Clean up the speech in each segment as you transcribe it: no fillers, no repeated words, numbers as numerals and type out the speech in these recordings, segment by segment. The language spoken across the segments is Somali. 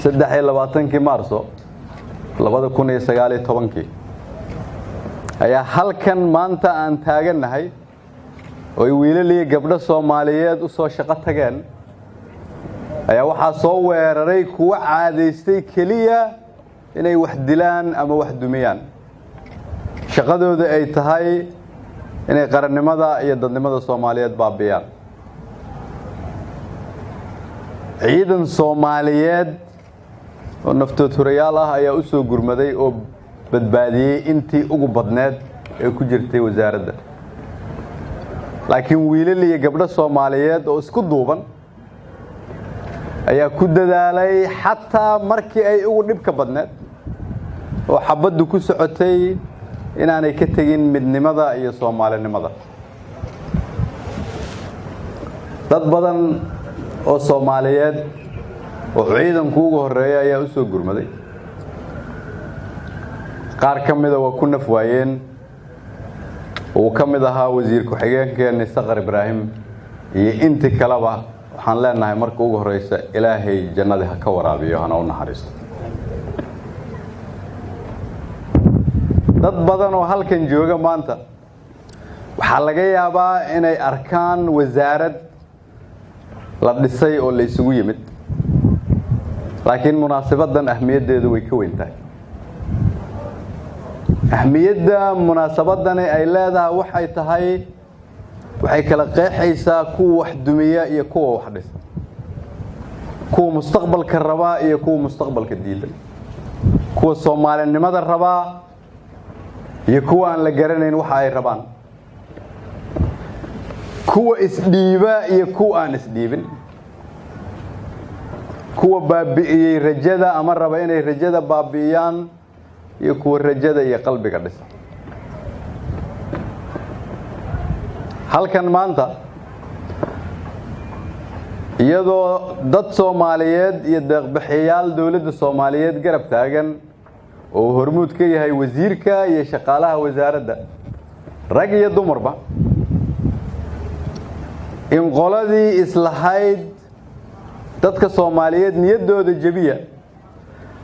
23 Maarso 2019 ayaa halkan maanta aan taaganahay oo wiilal iyo gabdho Soomaaliyeed u soo shaqo tageen ayaa waxa soo weeraray kuwa caadeystay kaliya inay wax dilaan ama wax dumiyaan shaqadooda ay tahay inay qarannimada iyo dadnimada Soomaaliyeed baabiyaan ciidan Soomaaliyeed oo naftood hurayaal ah ayaa u soo gurmaday oo badbaadiyay intii ugu badneed ee ku jirtay wasaaradda laakiin wiilal iyo gabdho Soomaaliyeed oo isku duuban ayaa ku dadaalay xataa markii ay ugu dhibka badneed oo xabaddu ku socotay inaanay ka tagin midnimada iyo Soomaalinimada dad badan oo Soomaaliyeed oo ciidanku ugu horeeyay ayaa u soo gurmaday qaar kamid ah waa ku naf waayeen oo kamid ahaa wasiir ku-xigeenka Saqar Ibraahim iyo intii kaleba waxaan leenahay marka ugu horeysa Ilaahay jannada ha ka waraabiyo hana u naxariisto dad badan oo halkan jooga maanta waxa laga yaabaa inay arkaan wasaarad la dhisay oo la isugu yimid laakiin munaasabadan ahmiyadeedu way ka weyn tahay ahmiyadda munaasabadan ay leedahay waxay tahay waxay kala qeexaysaa kuwa wax dumiya iyo kuwa wax dhisa kuwa mustaqbalka raba iyo kuwa mustaqbalka diidan kuwa Soomaalinimada raba iyo kuwa aan la garanayn waxa ay rabaan kuwa isdhiiba iyo kuwa aan isdhiibin kuwa baabi'iyay rajada ama raba inay rajada baabiyaan iyo kuwa rajada iyo qalbiga dhisa halkan maanta iyadoo dad Soomaaliyeed iyo deeq-bixiyaal dawladda Soomaaliyeed garab taagan oo hormuud ka yahay wasiirka iyo shaqaalaha wasaaradda rag iyo dumarba in qoladii islahayd dadka Soomaaliyeed niyadooda jabiya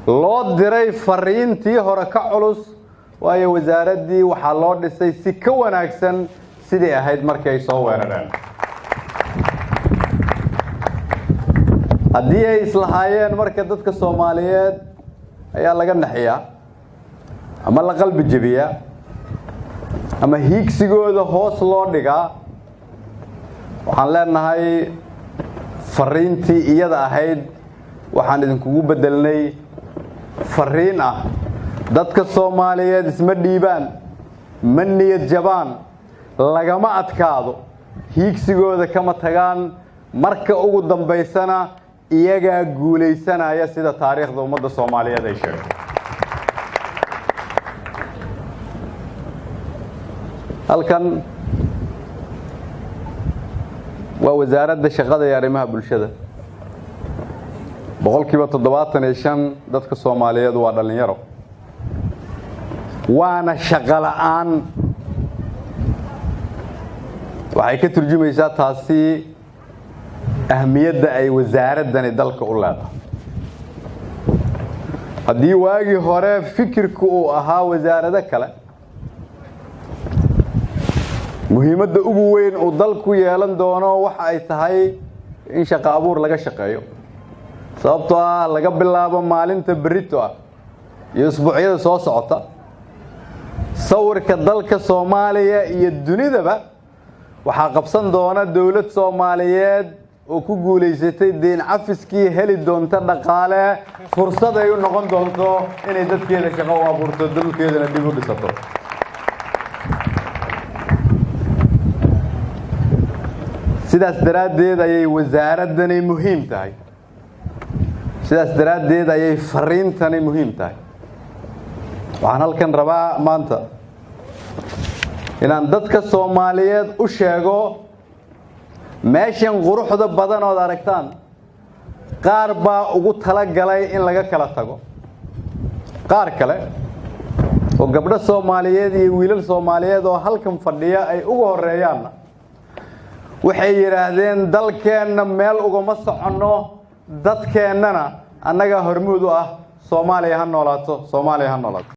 loo diray fariintii hore ka culus waayo wasaaradii waxa loo dhisay si ka wanaagsan sidii ahayd markay soo weerareen haddii ay islahaayeen marka dadka Soomaaliyeed ayaa laga naxiyaa ama la qalbi jabiyaa ama hiigsigooda hoos loo dhigaa waxaan leenahay fariintii iyada ahayd waxaan idinkugu bedelnay fariin ah dadka Soomaaliyeed isma dhiibaan ma niyad jabaan lagama adkaado hiigsigooda kama tagaan marka ugu dambeysana iyaga guuleysanaya sida taariikhda ummadda Soomaaliyeed ay sheegtay halkan waa wasaaradda shaqada iyo arrimaha bulshada boqolkiiba 75 dadka Soomaaliyeed waa dhalinyaro waana shaqo la'aan waxay ka turjumaysaa taasi ahmiyadda ay wasaaradani dalka u leedahay haddii waagii hore fikirku uu ahaa wasaarado kale muhiimadda ugu weyn oo dalku yeelan doono waxa ay tahay in shaqo abuur laga shaqeeyo sababtoo ah laga bilaabo maalinta berrito ah iyo usbuucyada soo socota sawirka dalka Soomaaliya iyo dunidaba waxa qabsan doona dawlad Soomaaliyeed oo ku guuleysatay deen cafiskii heli doonta dhaqaale fursad ay u noqon doonto inay dadkeeda shaqo u abuurto dalkeedana dib u dhisato sidaas daraadeed ayay wasaaradani muhiim tahay sidaas daraadeed ayay fariintani muhiim tahay waxaan halkan rabaa maanta inaan dadka Soomaaliyeed u sheego meeshan quruxda badan oo aragtaan qaar baa ugu tala galay in laga kala tago qaar kale oo gabdho Soomaaliyeed iyo wiilal Soomaaliyeed oo halkan fadhiya ay ugu horeeyaan waxay yiraahdeen dalkeenna meel uga ma socono dadkeennana annaga hormuud u ah Soomaaliya ha noolaato